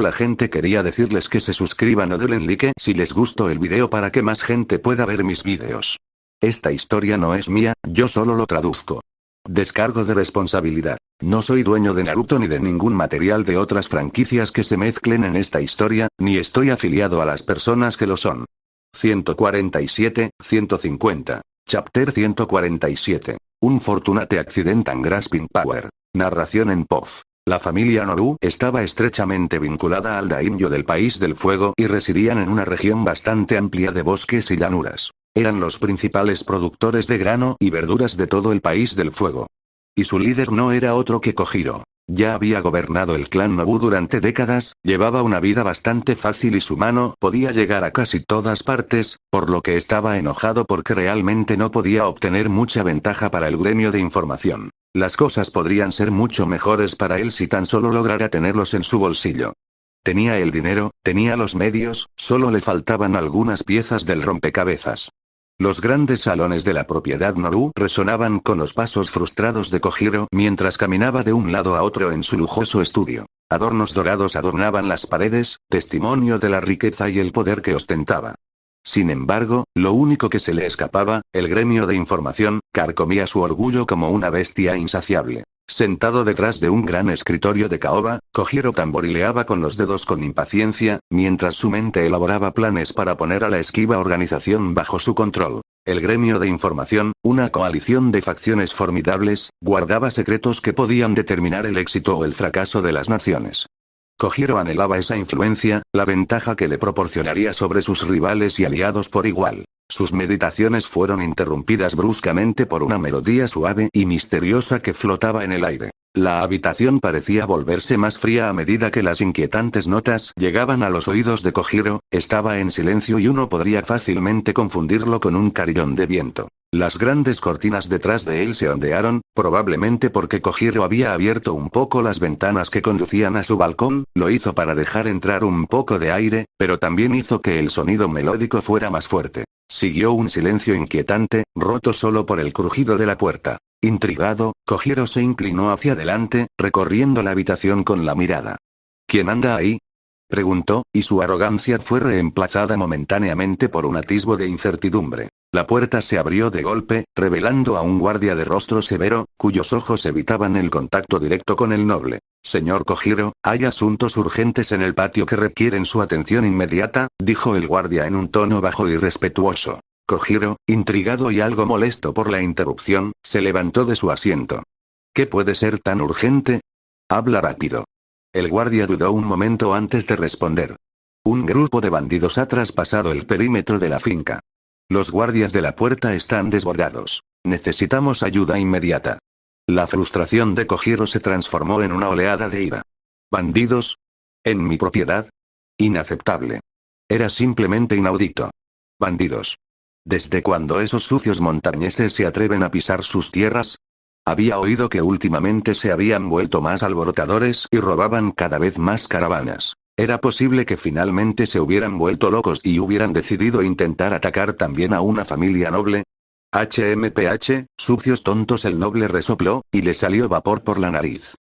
Hola gente, quería decirles que se suscriban o denle like si les gustó el video para que más gente pueda ver mis videos. Esta historia no es mía, yo solo lo traduzco. Descargo de responsabilidad. No soy dueño de Naruto ni de ningún material de otras franquicias que se mezclen en esta historia, ni estoy afiliado a las personas que lo son. 147, 150. Chapter 147. Un fortunate accident and grasping power. Narración en POV. La familia Nobu estaba estrechamente vinculada al daimyo del País del Fuego y residían en una región bastante amplia de bosques y llanuras. Eran los principales productores de grano y verduras de todo el País del Fuego. Y su líder no era otro que Kojiro. Ya había gobernado el clan Nobu durante décadas, llevaba una vida bastante fácil y su mano podía llegar a casi todas partes, por lo que estaba enojado porque realmente no podía obtener mucha ventaja para el gremio de información. Las cosas podrían ser mucho mejores para él si tan solo lograra tenerlos en su bolsillo. Tenía el dinero, tenía los medios, solo le faltaban algunas piezas del rompecabezas. Los grandes salones de la propiedad Nobu resonaban con los pasos frustrados de Kojiro mientras caminaba de un lado a otro en su lujoso estudio. Adornos dorados adornaban las paredes, testimonio de la riqueza y el poder que ostentaba. Sin embargo, lo único que se le escapaba, el gremio de información, carcomía su orgullo como una bestia insaciable. Sentado detrás de un gran escritorio de caoba, Kojiro tamborileaba con los dedos con impaciencia, mientras su mente elaboraba planes para poner a la esquiva organización bajo su control. El gremio de información, una coalición de facciones formidables, guardaba secretos que podían determinar el éxito o el fracaso de las naciones. Kojiro anhelaba esa influencia, la ventaja que le proporcionaría sobre sus rivales y aliados por igual. Sus meditaciones fueron interrumpidas bruscamente por una melodía suave y misteriosa que flotaba en el aire. La habitación parecía volverse más fría a medida que las inquietantes notas llegaban a los oídos de Kojiro. Estaba en silencio y uno podría fácilmente confundirlo con un carillón de viento. Las grandes cortinas detrás de él se ondearon, probablemente porque Kojiro había abierto un poco las ventanas que conducían a su balcón, lo hizo para dejar entrar un poco de aire, pero también hizo que el sonido melódico fuera más fuerte. Siguió un silencio inquietante, roto solo por el crujido de la puerta. Intrigado, Kojiro se inclinó hacia adelante, recorriendo la habitación con la mirada. ¿Quién anda ahí?, preguntó, y su arrogancia fue reemplazada momentáneamente por un atisbo de incertidumbre. La puerta se abrió de golpe, revelando a un guardia de rostro severo, cuyos ojos evitaban el contacto directo con el noble. Señor Kojiro, hay asuntos urgentes en el patio que requieren su atención inmediata, dijo el guardia en un tono bajo y respetuoso. Kojiro, intrigado y algo molesto por la interrupción, se levantó de su asiento. ¿Qué puede ser tan urgente? Habla rápido. El guardia dudó un momento antes de responder. Un grupo de bandidos ha traspasado el perímetro de la finca. Los guardias de la puerta están desbordados. Necesitamos ayuda inmediata. La frustración de Kojiro se transformó en una oleada de ira. ¿Bandidos? ¿En mi propiedad? Inaceptable. Era simplemente inaudito. ¿Bandidos? ¿Desde cuándo esos sucios montañeses se atreven a pisar sus tierras? Había oído que últimamente se habían vuelto más alborotadores y robaban cada vez más caravanas. ¿Era posible que finalmente se hubieran vuelto locos y hubieran decidido intentar atacar también a una familia noble? HMPH, sucios tontos, el noble resopló, y le salió vapor por la nariz.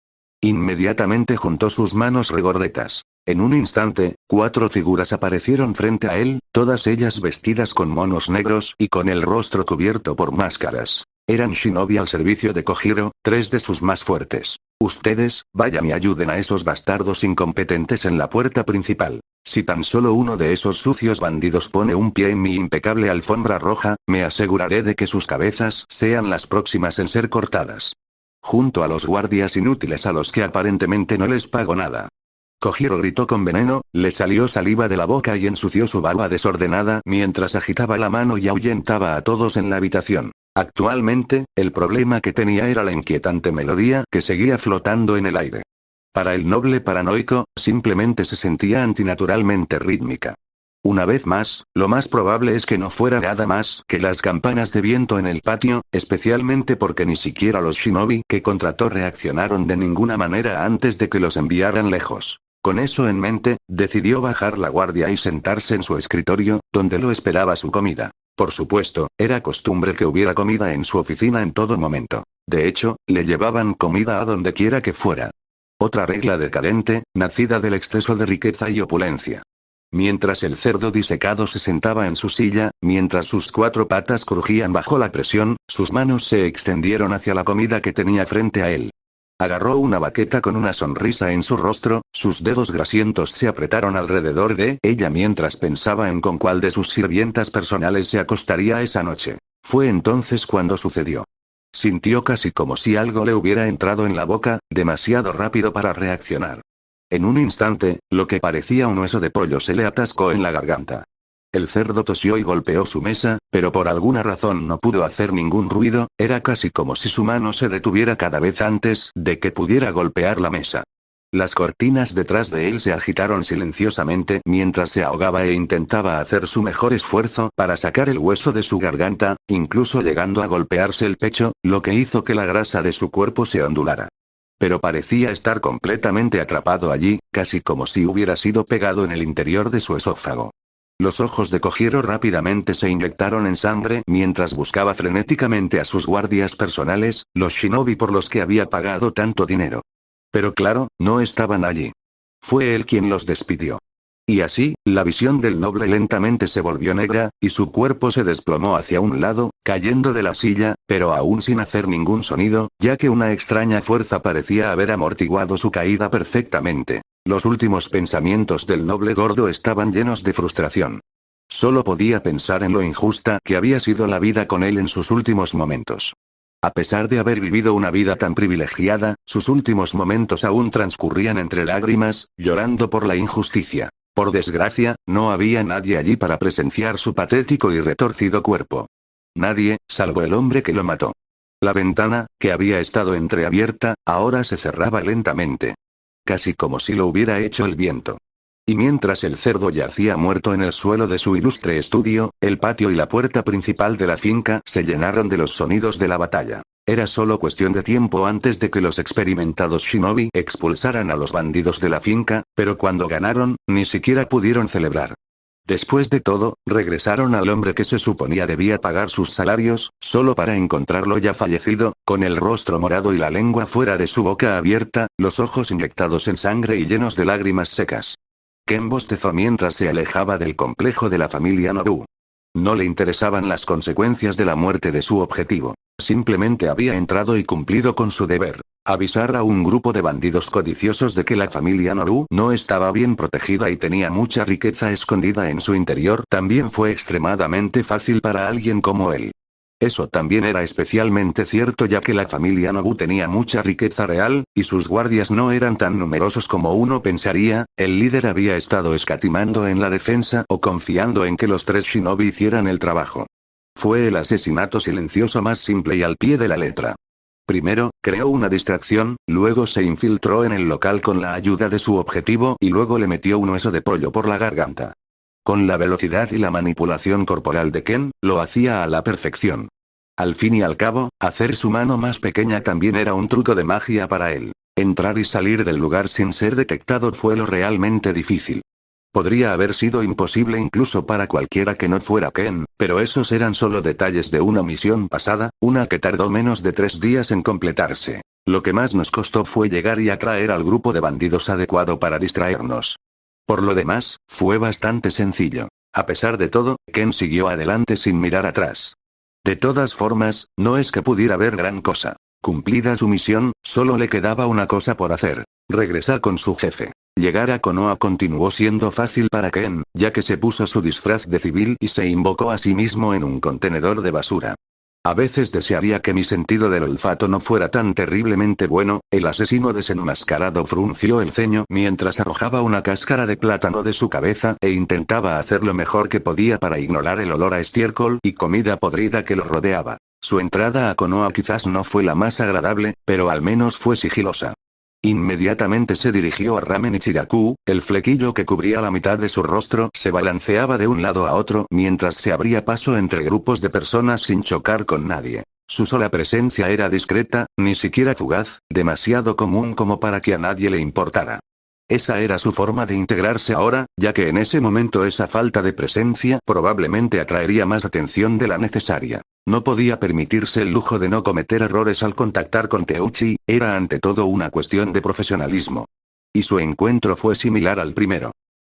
Inmediatamente juntó sus manos regordetas. En un instante, 4 figuras aparecieron frente a él, todas ellas vestidas con monos negros y con el rostro cubierto por máscaras. Eran shinobi al servicio de Kojiro, 3 de sus más fuertes. Ustedes, vayan y ayuden a esos bastardos incompetentes en la puerta principal. Si tan solo uno de esos sucios bandidos pone un pie en mi impecable alfombra roja, me aseguraré de que sus cabezas sean las próximas en ser cortadas. Junto a los guardias inútiles a los que aparentemente no les pago nada. Kojiro gritó con veneno, le salió saliva de la boca y ensució su barba desordenada mientras agitaba la mano y ahuyentaba a todos en la habitación. Actualmente, el problema que tenía era la inquietante melodía que seguía flotando en el aire. Para el noble paranoico, simplemente se sentía antinaturalmente rítmica. Una vez más, lo más probable es que no fuera nada más que las campanas de viento en el patio, especialmente porque ni siquiera los shinobi que contrató reaccionaron de ninguna manera antes de que los enviaran lejos. Con eso en mente, decidió bajar la guardia y sentarse en su escritorio, donde lo esperaba su comida. Por supuesto, era costumbre que hubiera comida en su oficina en todo momento. De hecho, le llevaban comida a donde quiera que fuera. Otra regla decadente, nacida del exceso de riqueza y opulencia. Mientras el cerdo disecado se sentaba en su silla, mientras sus 4 patas crujían bajo la presión, sus manos se extendieron hacia la comida que tenía frente a él. Agarró una baqueta con una sonrisa en su rostro, sus dedos grasientos se apretaron alrededor de ella mientras pensaba en con cuál de sus sirvientas personales se acostaría esa noche. Fue entonces cuando sucedió. Sintió casi como si algo le hubiera entrado en la boca, demasiado rápido para reaccionar. En un instante, lo que parecía un hueso de pollo se le atascó en la garganta. El cerdo tosió y golpeó su mesa, pero por alguna razón no pudo hacer ningún ruido, era casi como si su mano se detuviera cada vez antes de que pudiera golpear la mesa. Las cortinas detrás de él se agitaron silenciosamente mientras se ahogaba e intentaba hacer su mejor esfuerzo para sacar el hueso de su garganta, incluso llegando a golpearse el pecho, lo que hizo que la grasa de su cuerpo se ondulara. Pero parecía estar completamente atrapado allí, casi como si hubiera sido pegado en el interior de su esófago. Los ojos de Kojiro rápidamente se inyectaron en sangre mientras buscaba frenéticamente a sus guardias personales, los shinobi por los que había pagado tanto dinero. Pero claro, no estaban allí. Fue él quien los despidió. Y así, la visión del noble lentamente se volvió negra, y su cuerpo se desplomó hacia un lado, cayendo de la silla, pero aún sin hacer ningún sonido, ya que una extraña fuerza parecía haber amortiguado su caída perfectamente. Los últimos pensamientos del noble gordo estaban llenos de frustración. Solo podía pensar en lo injusta que había sido la vida con él en sus últimos momentos. A pesar de haber vivido una vida tan privilegiada, sus últimos momentos aún transcurrían entre lágrimas, llorando por la injusticia. Por desgracia, no había nadie allí para presenciar su patético y retorcido cuerpo. Nadie, salvo el hombre que lo mató. La ventana, que había estado entreabierta, ahora se cerraba lentamente. Casi como si lo hubiera hecho el viento. Y mientras el cerdo yacía muerto en el suelo de su ilustre estudio, el patio y la puerta principal de la finca se llenaron de los sonidos de la batalla. Era solo cuestión de tiempo antes de que los experimentados shinobi expulsaran a los bandidos de la finca, pero cuando ganaron, ni siquiera pudieron celebrar. Después de todo, regresaron al hombre que se suponía debía pagar sus salarios, solo para encontrarlo ya fallecido, con el rostro morado y la lengua fuera de su boca abierta, los ojos inyectados en sangre y llenos de lágrimas secas. Ken bostezó mientras se alejaba del complejo de la familia Nobu. No le interesaban las consecuencias de la muerte de su objetivo. Simplemente había entrado y cumplido con su deber. Avisar a un grupo de bandidos codiciosos de que la familia Nobu no estaba bien protegida y tenía mucha riqueza escondida en su interior también fue extremadamente fácil para alguien como él. Eso también era especialmente cierto ya que la familia Nobu tenía mucha riqueza real, y sus guardias no eran tan numerosos como uno pensaría. El líder había estado escatimando en la defensa o confiando en que los 3 shinobi hicieran el trabajo. Fue el asesinato silencioso más simple y al pie de la letra. Primero, creó una distracción, luego se infiltró en el local con la ayuda de su objetivo y luego le metió un hueso de pollo por la garganta. Con la velocidad y la manipulación corporal de Ken, lo hacía a la perfección. Al fin y al cabo, hacer su mano más pequeña también era un truco de magia para él. Entrar y salir del lugar sin ser detectado fue lo realmente difícil. Podría haber sido imposible incluso para cualquiera que no fuera Ken, pero esos eran solo detalles de una misión pasada, una que tardó menos de 3 días en completarse. Lo que más nos costó fue llegar y atraer al grupo de bandidos adecuado para distraernos. Por lo demás, fue bastante sencillo. A pesar de todo, Ken siguió adelante sin mirar atrás. De todas formas, no es que pudiera haber gran cosa. Cumplida su misión, solo le quedaba una cosa por hacer: regresar con su jefe. Llegar a Konoha continuó siendo fácil para Ken, ya que se puso su disfraz de civil y se invocó a sí mismo en un contenedor de basura. A veces desearía que mi sentido del olfato no fuera tan terriblemente bueno. El asesino desenmascarado frunció el ceño mientras arrojaba una cáscara de plátano de su cabeza e intentaba hacer lo mejor que podía para ignorar el olor a estiércol y comida podrida que lo rodeaba. Su entrada a Konoha quizás no fue la más agradable, pero al menos fue sigilosa. Inmediatamente se dirigió a Ramen Ichiraku, el flequillo que cubría la mitad de su rostro se balanceaba de un lado a otro mientras se abría paso entre grupos de personas sin chocar con nadie. Su sola presencia era discreta, ni siquiera fugaz, demasiado común como para que a nadie le importara. Esa era su forma de integrarse ahora, ya que en ese momento esa falta de presencia probablemente atraería más atención de la necesaria. No podía permitirse el lujo de no cometer errores al contactar con Teuchi, era ante todo una cuestión de profesionalismo. Y su encuentro fue similar al primero.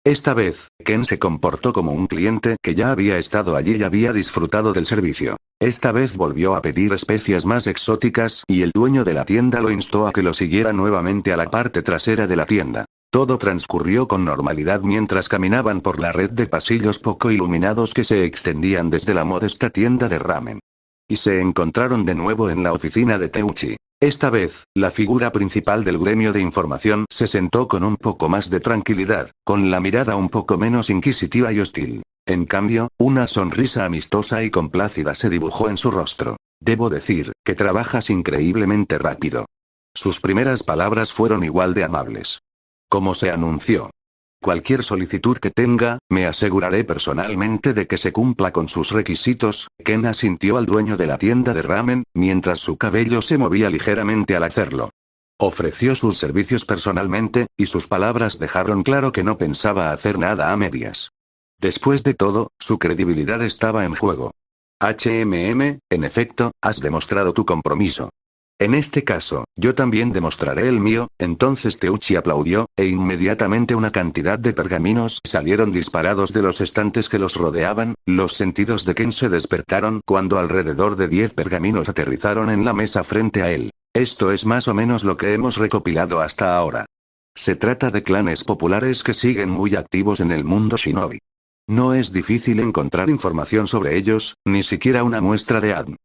Esta vez, Ken se comportó como un cliente que ya había estado allí y había disfrutado del servicio. Esta vez volvió a pedir especias más exóticas y el dueño de la tienda lo instó a que lo siguiera nuevamente a la parte trasera de la tienda. Todo transcurrió con normalidad mientras caminaban por la red de pasillos poco iluminados que se extendían desde la modesta tienda de ramen. Y se encontraron de nuevo en la oficina de Teuchi. Esta vez, la figura principal del gremio de información se sentó con un poco más de tranquilidad, con la mirada un poco menos inquisitiva y hostil. En cambio, una sonrisa amistosa y complácida se dibujó en su rostro. Debo decir, que trabajas increíblemente rápido. Sus primeras palabras fueron igual de amables. Como se anunció. Cualquier solicitud que tenga, me aseguraré personalmente de que se cumpla con sus requisitos. Ken asintió al dueño de la tienda de ramen, mientras su cabello se movía ligeramente al hacerlo. Ofreció sus servicios personalmente, y sus palabras dejaron claro que no pensaba hacer nada a medias. Después de todo, su credibilidad estaba en juego. En efecto, has demostrado tu compromiso. En este caso, yo también demostraré el mío. Entonces Teuchi aplaudió, e inmediatamente una cantidad de pergaminos salieron disparados de los estantes que los rodeaban. Los sentidos de Ken se despertaron cuando alrededor de 10 pergaminos aterrizaron en la mesa frente a él. Esto es más o menos lo que hemos recopilado hasta ahora. Se trata de clanes populares que siguen muy activos en el mundo shinobi. No es difícil encontrar información sobre ellos, ni siquiera una muestra de ADN.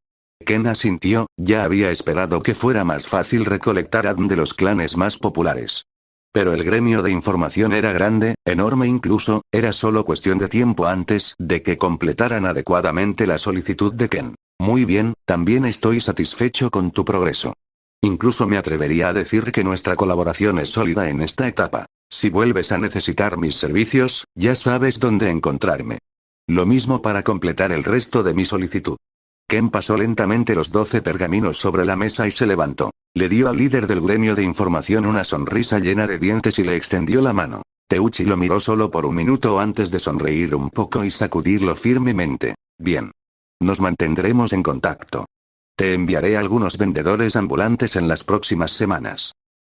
Ken asintió, ya había esperado que fuera más fácil recolectar ADN de los clanes más populares. Pero el gremio de información era grande, enorme incluso, era solo cuestión de tiempo antes de que completaran adecuadamente la solicitud de Ken. Muy bien, también estoy satisfecho con tu progreso. Incluso me atrevería a decir que nuestra colaboración es sólida en esta etapa. Si vuelves a necesitar mis servicios, ya sabes dónde encontrarme. Lo mismo para completar el resto de mi solicitud. Ken pasó lentamente los 12 pergaminos sobre la mesa y se levantó. Le dio al líder del gremio de información una sonrisa llena de dientes y le extendió la mano. Teuchi lo miró solo por un minuto antes de sonreír un poco y sacudirlo firmemente. Bien. Nos mantendremos en contacto. Te enviaré algunos vendedores ambulantes en las próximas semanas.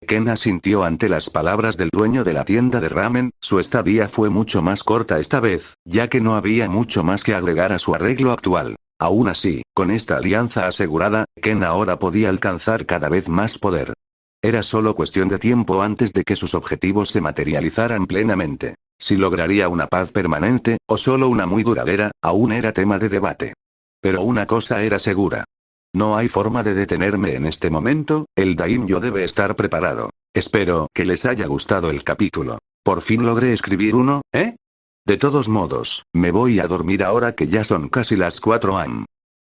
Ken asintió ante las palabras del dueño de la tienda de ramen. Su estadía fue mucho más corta esta vez, ya que no había mucho más que agregar a su arreglo actual. Aún así, con esta alianza asegurada, Ken ahora podía alcanzar cada vez más poder. Era solo cuestión de tiempo antes de que sus objetivos se materializaran plenamente. Si lograría una paz permanente, o solo una muy duradera, aún era tema de debate. Pero una cosa era segura. No hay forma de detenerme en este momento, el daimyo debe estar preparado. Espero que les haya gustado el capítulo. Por fin logré escribir uno, ¿eh? De todos modos, me voy a dormir ahora que ya son casi las 4 am.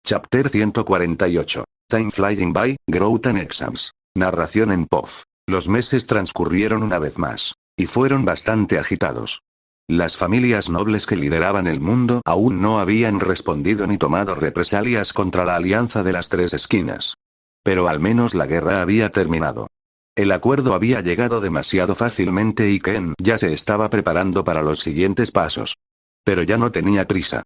Chapter 148. Time Flying By, Growth and Exams. Narración en POF. Los meses transcurrieron una vez más. Y fueron bastante agitados. Las familias nobles que lideraban el mundo aún no habían respondido ni tomado represalias contra la alianza de las tres esquinas. Pero al menos la guerra había terminado. El acuerdo había llegado demasiado fácilmente y Ken ya se estaba preparando para los siguientes pasos. Pero ya no tenía prisa.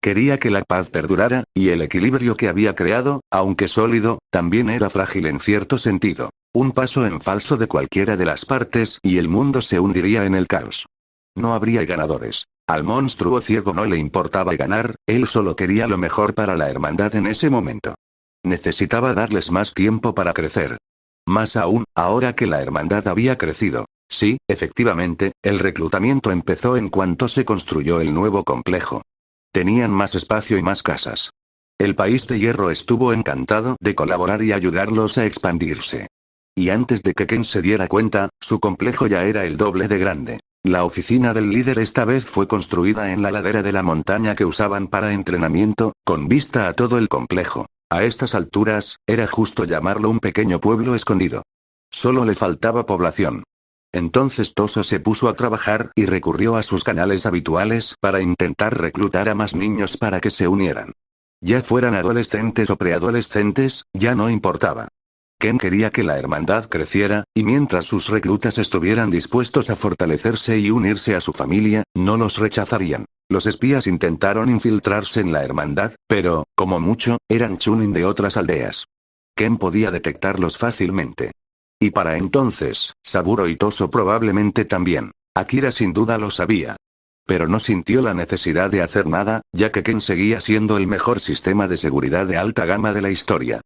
Quería que la paz perdurara, y el equilibrio que había creado, aunque sólido, también era frágil en cierto sentido. Un paso en falso de cualquiera de las partes y el mundo se hundiría en el caos. No habría ganadores. Al monstruo ciego no le importaba ganar, él solo quería lo mejor para la hermandad en ese momento. Necesitaba darles más tiempo para crecer. Más aún, ahora que la hermandad había crecido. Sí, efectivamente, el reclutamiento empezó en cuanto se construyó el nuevo complejo. Tenían más espacio y más casas. El país de hierro estuvo encantado de colaborar y ayudarlos a expandirse. Y antes de que Ken se diera cuenta, su complejo ya era el doble de grande. La oficina del líder esta vez fue construida en la ladera de la montaña que usaban para entrenamiento, con vista a todo el complejo. A estas alturas, era justo llamarlo un pequeño pueblo escondido. Solo le faltaba población. Entonces Toso se puso a trabajar y recurrió a sus canales habituales para intentar reclutar a más niños para que se unieran. Ya fueran adolescentes o preadolescentes, ya no importaba. Ken quería que la hermandad creciera, y mientras sus reclutas estuvieran dispuestos a fortalecerse y unirse a su familia, no los rechazarían. Los espías intentaron infiltrarse en la hermandad, pero, como mucho, eran chunin de otras aldeas. Ken podía detectarlos fácilmente. Y para entonces, Saburo y Toso probablemente también. Akira sin duda lo sabía. Pero no sintió la necesidad de hacer nada, ya que Ken seguía siendo el mejor sistema de seguridad de alta gama de la historia.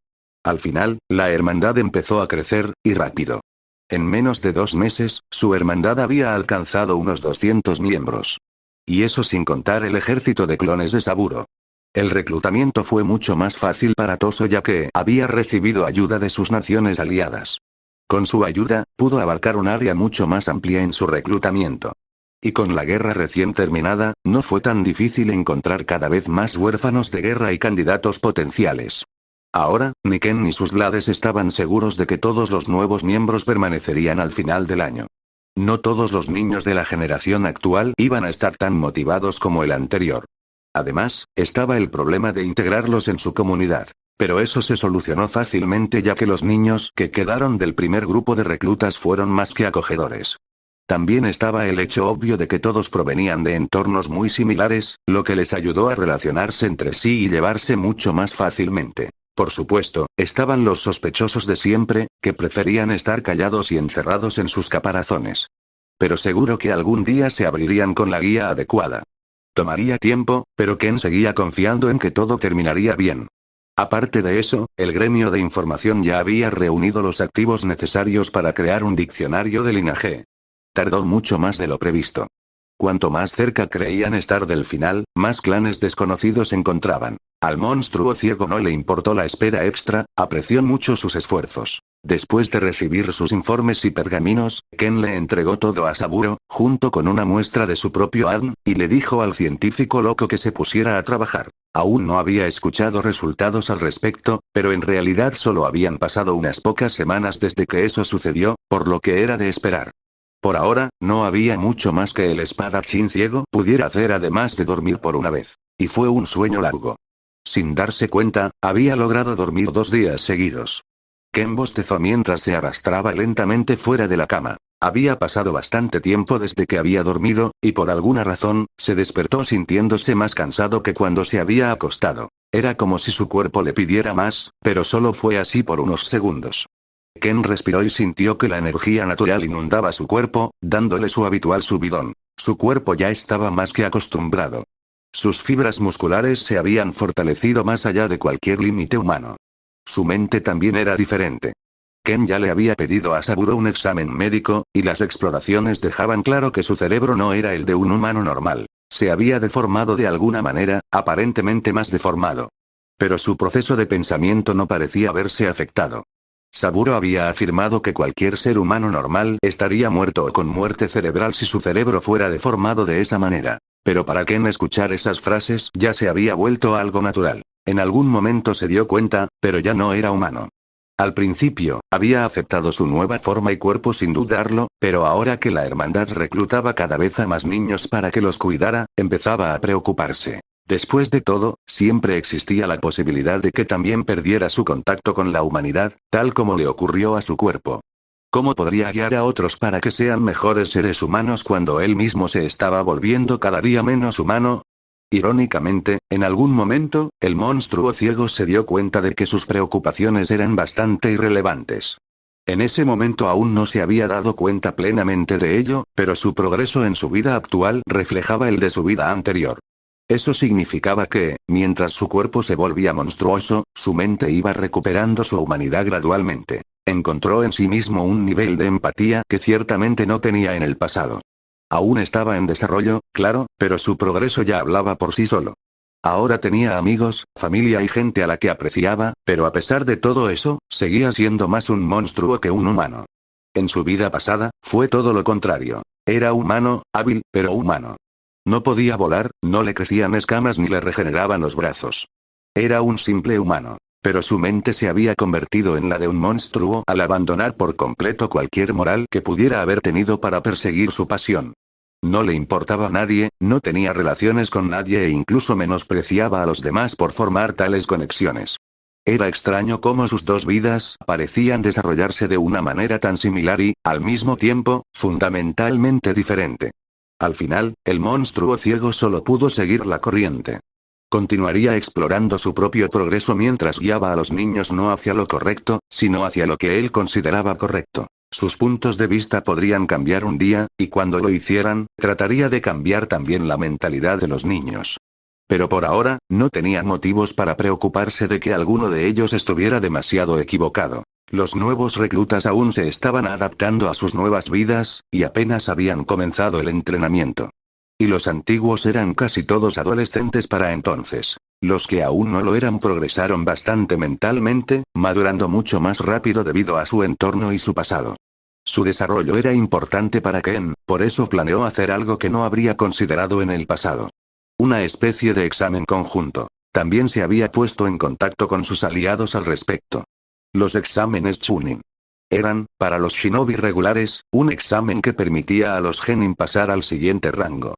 Al final, la hermandad empezó a crecer, y rápido. En menos de 2 meses, su hermandad había alcanzado unos 200 miembros. Y eso sin contar el ejército de clones de Saburo. El reclutamiento fue mucho más fácil para Toso ya que había recibido ayuda de sus naciones aliadas. Con su ayuda, pudo abarcar un área mucho más amplia en su reclutamiento. Y con la guerra recién terminada, no fue tan difícil encontrar cada vez más huérfanos de guerra y candidatos potenciales. Ahora, ni Ken ni sus Blades estaban seguros de que todos los nuevos miembros permanecerían al final del año. No todos los niños de la generación actual iban a estar tan motivados como el anterior. Además, estaba el problema de integrarlos en su comunidad. Pero eso se solucionó fácilmente ya que los niños que quedaron del primer grupo de reclutas fueron más que acogedores. También estaba el hecho obvio de que todos provenían de entornos muy similares, lo que les ayudó a relacionarse entre sí y llevarse mucho más fácilmente. Por supuesto, estaban los sospechosos de siempre, que preferían estar callados y encerrados en sus caparazones. Pero seguro que algún día se abrirían con la guía adecuada. Tomaría tiempo, pero Ken seguía confiando en que todo terminaría bien. Aparte de eso, el gremio de información ya había reunido los activos necesarios para crear un diccionario de linaje. Tardó mucho más de lo previsto. Cuanto más cerca creían estar del final, más clanes desconocidos encontraban. Al monstruo ciego no le importó la espera extra, apreció mucho sus esfuerzos. Después de recibir sus informes y pergaminos, Ken le entregó todo a Saburo, junto con una muestra de su propio ADN, y le dijo al científico loco que se pusiera a trabajar. Aún no había escuchado resultados al respecto, pero en realidad solo habían pasado unas pocas semanas desde que eso sucedió, por lo que era de esperar. Por ahora, no había mucho más que el espadachín ciego pudiera hacer además de dormir por una vez. Y fue un sueño largo. Sin darse cuenta, había logrado dormir 2 días seguidos. Ken bostezó mientras se arrastraba lentamente fuera de la cama. Había pasado bastante tiempo desde que había dormido, y por alguna razón, se despertó sintiéndose más cansado que cuando se había acostado. Era como si su cuerpo le pidiera más, pero solo fue así por unos segundos. Ken respiró y sintió que la energía natural inundaba su cuerpo, dándole su habitual subidón. Su cuerpo ya estaba más que acostumbrado. Sus fibras musculares se habían fortalecido más allá de cualquier límite humano. Su mente también era diferente. Ken ya le había pedido a Saburo un examen médico, y las exploraciones dejaban claro que su cerebro no era el de un humano normal. Se había deformado de alguna manera, aparentemente más deformado. Pero su proceso de pensamiento no parecía verse afectado. Saburo había afirmado que cualquier ser humano normal estaría muerto o con muerte cerebral si su cerebro fuera deformado de esa manera. Pero para Ken escuchar esas frases ya se había vuelto algo natural. En algún momento se dio cuenta, pero ya no era humano. Al principio, había aceptado su nueva forma y cuerpo sin dudarlo, pero ahora que la hermandad reclutaba cada vez a más niños para que los cuidara, empezaba a preocuparse. Después de todo, siempre existía la posibilidad de que también perdiera su contacto con la humanidad, tal como le ocurrió a su cuerpo. ¿Cómo podría guiar a otros para que sean mejores seres humanos cuando él mismo se estaba volviendo cada día menos humano? Irónicamente, en algún momento, el monstruo ciego se dio cuenta de que sus preocupaciones eran bastante irrelevantes. En ese momento aún no se había dado cuenta plenamente de ello, pero su progreso en su vida actual reflejaba el de su vida anterior. Eso significaba que, mientras su cuerpo se volvía monstruoso, su mente iba recuperando su humanidad gradualmente. Encontró en sí mismo un nivel de empatía que ciertamente no tenía en el pasado. Aún estaba en desarrollo, claro, pero su progreso ya hablaba por sí solo. Ahora tenía amigos, familia y gente a la que apreciaba, pero a pesar de todo eso, seguía siendo más un monstruo que un humano. En su vida pasada, fue todo lo contrario. Era humano, hábil, pero humano. No podía volar, no le crecían escamas ni le regeneraban los brazos. Era un simple humano. Pero su mente se había convertido en la de un monstruo al abandonar por completo cualquier moral que pudiera haber tenido para perseguir su pasión. No le importaba a nadie, no tenía relaciones con nadie e incluso menospreciaba a los demás por formar tales conexiones. Era extraño cómo sus dos vidas parecían desarrollarse de una manera tan similar y, al mismo tiempo, fundamentalmente diferente. Al final, el monstruo ciego solo pudo seguir la corriente. Continuaría explorando su propio progreso mientras guiaba a los niños no hacia lo correcto, sino hacia lo que él consideraba correcto. Sus puntos de vista podrían cambiar un día, y cuando lo hicieran, trataría de cambiar también la mentalidad de los niños. Pero por ahora, no tenía motivos para preocuparse de que alguno de ellos estuviera demasiado equivocado. Los nuevos reclutas aún se estaban adaptando a sus nuevas vidas, y apenas habían comenzado el entrenamiento. Y los antiguos eran casi todos adolescentes para entonces. Los que aún no lo eran progresaron bastante mentalmente, madurando mucho más rápido debido a su entorno y su pasado. Su desarrollo era importante para Ken, por eso planeó hacer algo que no habría considerado en el pasado. Una especie de examen conjunto. También se había puesto en contacto con sus aliados al respecto. Los exámenes Chunin. Eran, para los shinobi regulares, un examen que permitía a los genin pasar al siguiente rango.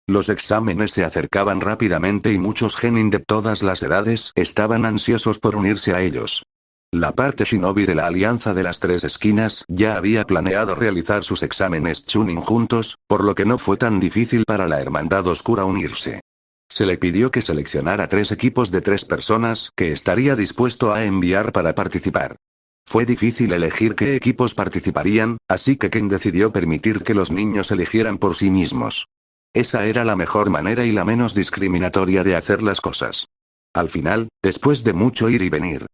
Los exámenes se acercaban rápidamente y muchos genin de todas las edades estaban ansiosos por unirse a ellos. La parte shinobi de la Alianza de las Tres Esquinas ya había planeado realizar sus exámenes Chunin juntos, por lo que no fue tan difícil para la Hermandad Oscura unirse. Se le pidió que seleccionara 3 equipos de 3 personas que estaría dispuesto a enviar para participar. Fue difícil elegir qué equipos participarían, así que Ken decidió permitir que los niños eligieran por sí mismos. Esa era la mejor manera y la menos discriminatoria de hacer las cosas. Al final, después de mucho ir y venir,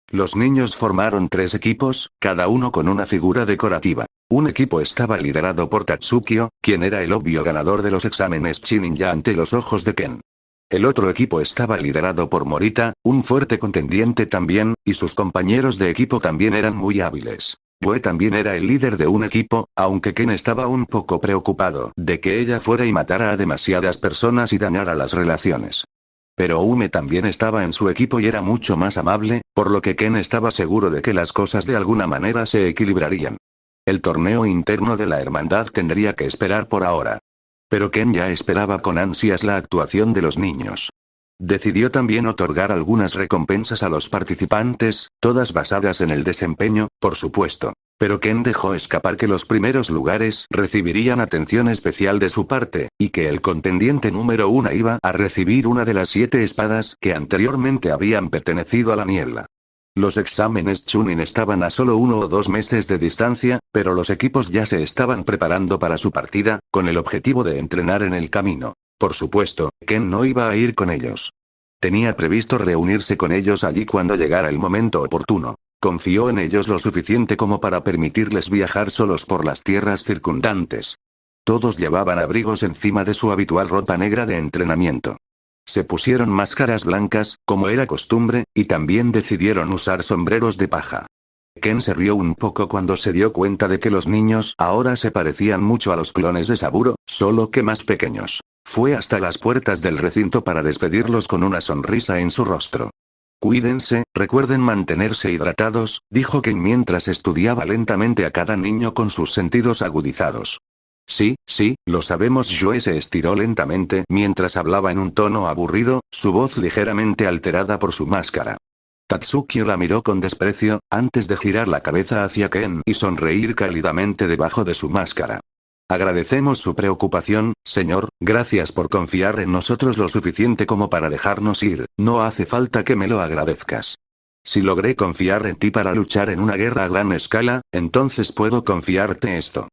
los niños formaron 3 equipos, cada uno con una figura decorativa. Un equipo estaba liderado por Tatsukio, quien era el obvio ganador de los exámenes Chunin ya ante los ojos de Ken. El otro equipo estaba liderado por Morita, un fuerte contendiente también, y sus compañeros de equipo también eran muy hábiles. Bue también era el líder de un equipo, aunque Ken estaba un poco preocupado de que ella fuera y matara a demasiadas personas y dañara las relaciones. Pero Ume también estaba en su equipo y era mucho más amable, por lo que Ken estaba seguro de que las cosas de alguna manera se equilibrarían. El torneo interno de la hermandad tendría que esperar por ahora. Pero Ken ya esperaba con ansias la actuación de los niños. Decidió también otorgar algunas recompensas a los participantes, todas basadas en el desempeño, por supuesto. Pero Ken dejó escapar que los primeros lugares recibirían atención especial de su parte, y que el contendiente número 1 iba a recibir una de las 7 espadas que anteriormente habían pertenecido a la niebla. Los exámenes Chunin estaban a solo 1 o 2 meses de distancia, pero los equipos ya se estaban preparando para su partida, con el objetivo de entrenar en el camino. Por supuesto, Ken no iba a ir con ellos. Tenía previsto reunirse con ellos allí cuando llegara el momento oportuno. Confió en ellos lo suficiente como para permitirles viajar solos por las tierras circundantes. Todos llevaban abrigos encima de su habitual ropa negra de entrenamiento. Se pusieron máscaras blancas, como era costumbre, y también decidieron usar sombreros de paja. Ken se rió un poco cuando se dio cuenta de que los niños ahora se parecían mucho a los clones de Saburo, solo que más pequeños. Fue hasta las puertas del recinto para despedirlos con una sonrisa en su rostro. Cuídense, recuerden mantenerse hidratados, dijo Ken mientras estudiaba lentamente a cada niño con sus sentidos agudizados. Sí, lo sabemos. Joe se estiró lentamente mientras hablaba en un tono aburrido, su voz ligeramente alterada por su máscara. Tatsukio la miró con desprecio, antes de girar la cabeza hacia Ken y sonreír cálidamente debajo de su máscara. Agradecemos su preocupación, señor, gracias por confiar en nosotros lo suficiente como para dejarnos ir, no hace falta que me lo agradezcas. Si logré confiar en ti para luchar en una guerra a gran escala, entonces puedo confiarte esto.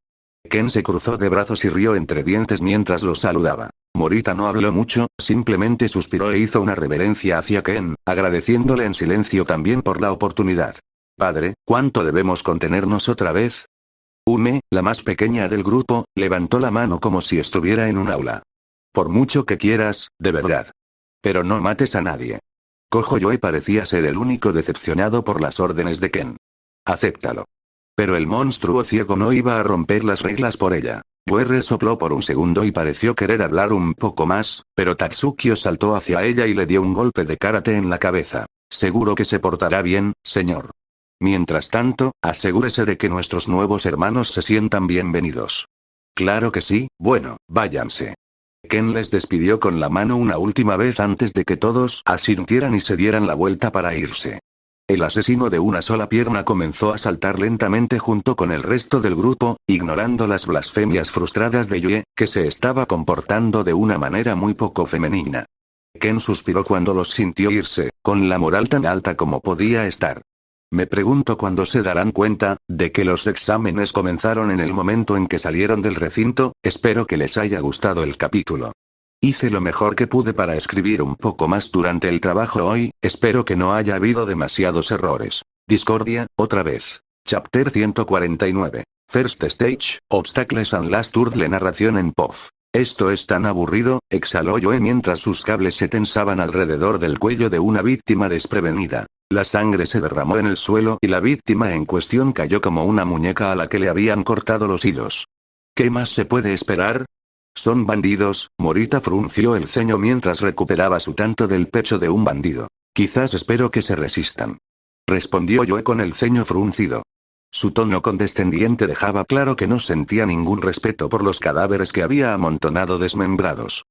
Ken se cruzó de brazos y rió entre dientes mientras lo saludaba. Morita no habló mucho, simplemente suspiró e hizo una reverencia hacia Ken, agradeciéndole en silencio también por la oportunidad. Padre, ¿cuánto debemos contenernos otra vez? Ume, la más pequeña del grupo, levantó la mano como si estuviera en un aula. Por mucho que quieras, de verdad. Pero no mates a nadie. Kojo-Yoe parecía ser el único decepcionado por las órdenes de Ken. Acéptalo. Pero el monstruo ciego no iba a romper las reglas por ella. Bue sopló por un segundo y pareció querer hablar un poco más, pero Tatsukio saltó hacia ella y le dio un golpe de karate en la cabeza. Seguro que se portará bien, señor. Mientras tanto, asegúrese de que nuestros nuevos hermanos se sientan bienvenidos. Claro que sí, bueno, váyanse. Ken les despidió con la mano una última vez antes de que todos asintieran y se dieran la vuelta para irse. El asesino de una sola pierna comenzó a saltar lentamente junto con el resto del grupo, ignorando las blasfemias frustradas de Yue, que se estaba comportando de una manera muy poco femenina. Ken suspiró cuando los sintió irse, con la moral tan alta como podía estar. Me pregunto cuándo se darán cuenta, de que los exámenes comenzaron en el momento en que salieron del recinto. Espero que les haya gustado el capítulo. Hice lo mejor que pude para escribir un poco más durante el trabajo hoy, espero que no haya habido demasiados errores. Discordia, otra vez. Chapter 149. First Stage, Obstacles and Last Hurdle narración en POV. Esto es tan aburrido, exhaló Joe mientras sus cables se tensaban alrededor del cuello de una víctima desprevenida. La sangre se derramó en el suelo y la víctima en cuestión cayó como una muñeca a la que le habían cortado los hilos. ¿Qué más se puede esperar? Son bandidos. Morita frunció el ceño mientras recuperaba su tanto del pecho de un bandido. Quizás espero que se resistan. Respondió Joe con el ceño fruncido. Su tono condescendiente dejaba claro que no sentía ningún respeto por los cadáveres que había amontonado desmembrados.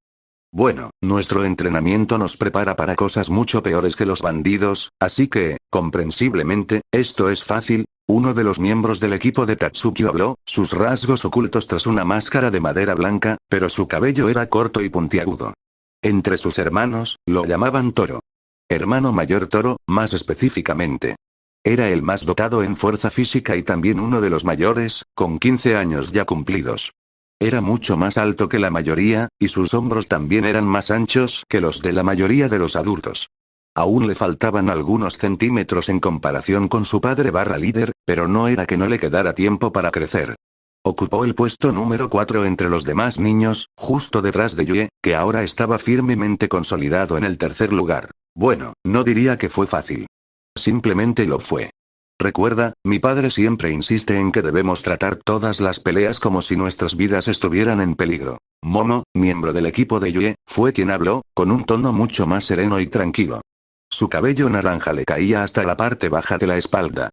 Bueno, nuestro entrenamiento nos prepara para cosas mucho peores que los bandidos, así que, comprensiblemente, esto es fácil. Uno de los miembros del equipo de Tatsuki habló, sus rasgos ocultos tras una máscara de madera blanca, pero su cabello era corto y puntiagudo. Entre sus hermanos, lo llamaban Toro. Hermano mayor Toro, más específicamente. Era el más dotado en fuerza física y también uno de los mayores, con 15 años ya cumplidos. Era mucho más alto que la mayoría, y sus hombros también eran más anchos que los de la mayoría de los adultos. Aún le faltaban algunos centímetros en comparación con su padre líder, pero no era que no le quedara tiempo para crecer. Ocupó el puesto número 4 entre los demás niños, justo detrás de Yue, que ahora estaba firmemente consolidado en el tercer lugar. Bueno, no diría que fue fácil. Simplemente lo fue. Recuerda, mi padre siempre insiste en que debemos tratar todas las peleas como si nuestras vidas estuvieran en peligro. Momo, miembro del equipo de Yue, fue quien habló, con un tono mucho más sereno y tranquilo. Su cabello naranja le caía hasta la parte baja de la espalda.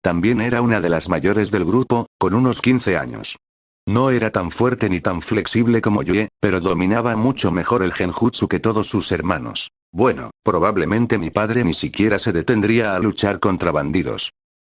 También era una de las mayores del grupo, con unos 15 años. No era tan fuerte ni tan flexible como Yue, pero dominaba mucho mejor el genjutsu que todos sus hermanos. Bueno, probablemente mi padre ni siquiera se detendría a luchar contra bandidos.